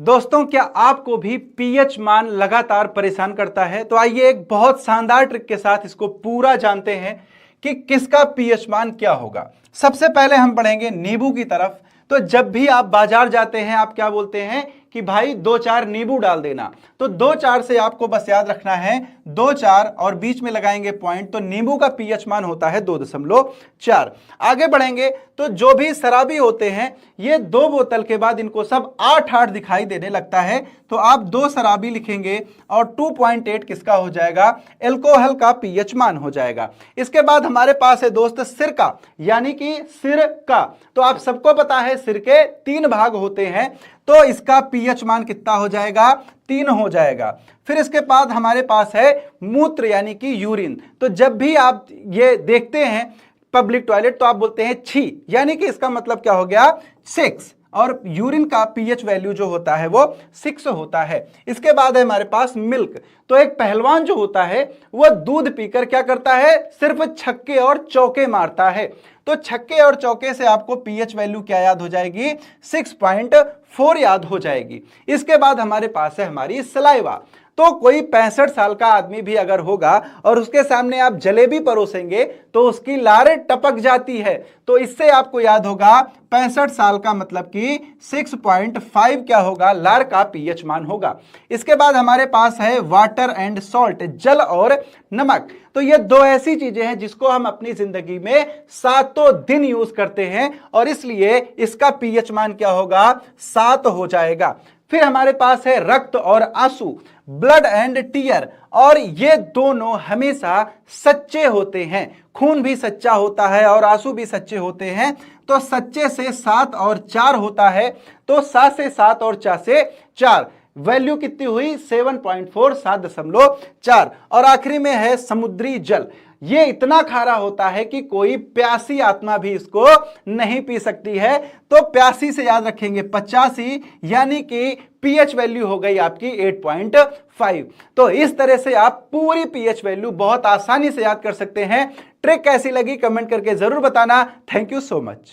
दोस्तों, क्या आपको भी पीएच मान लगातार परेशान करता है? तो आइए एक बहुत शानदार ट्रिक के साथ इसको पूरा जानते हैं कि किसका पीएच मान क्या होगा। सबसे पहले हम बढ़ेंगे नींबू की तरफ। तो जब भी आप बाजार जाते हैं, आप क्या बोलते हैं कि भाई 2-4 नींबू डाल देना। तो 2-4 से आपको बस याद रखना है 2-4 और बीच में लगाएंगे पॉइंट, तो नींबू का पीएच मान होता है 2.4। आगे बढ़ेंगे तो जो भी शराबी होते हैं, ये 2 बोतल के बाद इनको सब 8-8 दिखाई देने लगता है। तो आप 2 शराबी लिखेंगे और 2.8 किसका हो जाएगा? एल्कोहल का पीएच मान हो जाएगा। इसके बाद हमारे पास है दोस्त सिरका, यानी कि सिरका। तो आप सबको पता है सिर के 3 भाग होते हैं, तो इसका पीएच मान कितना हो जाएगा? 3 हो जाएगा। फिर इसके बाद हमारे पास है मूत्र, यानी कि यूरिन। तो जब भी आप ये देखते हैं पब्लिक टॉयलेट, तो आप बोलते हैं छी, यानी कि इसका मतलब क्या हो गया? 6। और यूरिन का पीएच वैल्यू जो होता है वो 6 होता है। इसके बाद है हमारे पास मिल्क। तो एक पहलवान जो होता है वह दूध पीकर क्या करता है? सिर्फ छक्के और चौके मारता है। तो छक्के और चौके से आपको पीएच वैल्यू क्या याद हो जाएगी? 6.4 याद हो जाएगी। इसके बाद हमारे पास है हमारी सलाइवा। तो कोई 65 साल का आदमी भी अगर होगा और उसके सामने आप जलेबी परोसेंगे तो उसकी लार टपक जाती है। तो इससे आपको याद होगा 65 साल का मतलब कि 6.5 क्या होगा? लार का पीएच मान होगा। इसके बाद हमारे पास है वाटर एंड सॉल्ट, जल और नमक। तो ये 2 ऐसी चीजें हैं जिसको हम अपनी जिंदगी में 7 दिन यूज करते हैं और इसलिए इसका पीएच मान क्या होगा? 7 हो जाएगा। फिर हमारे पास है रक्त और आंसू, ब्लड एंड टीयर, और ये दोनों हमेशा सच्चे होते हैं। खून भी सच्चा होता है और आंसू भी सच्चे होते हैं। तो सच्चे से 7 और 4 होता है। तो 7 से 7 और 4 से 4, वैल्यू कितनी हुई? 7.4, 7.4। और आखिरी में है समुद्री जल। ये इतना खारा होता है कि कोई प्यासी आत्मा भी इसको नहीं पी सकती है। तो प्यासी से याद रखेंगे 85, यानी कि पीएच वैल्यू हो गई आपकी 8.5। तो इस तरह से आप पूरी पीएच वैल्यू बहुत आसानी से याद कर सकते हैं। ट्रिक कैसी लगी कमेंट करके जरूर बताना। Thank you so much.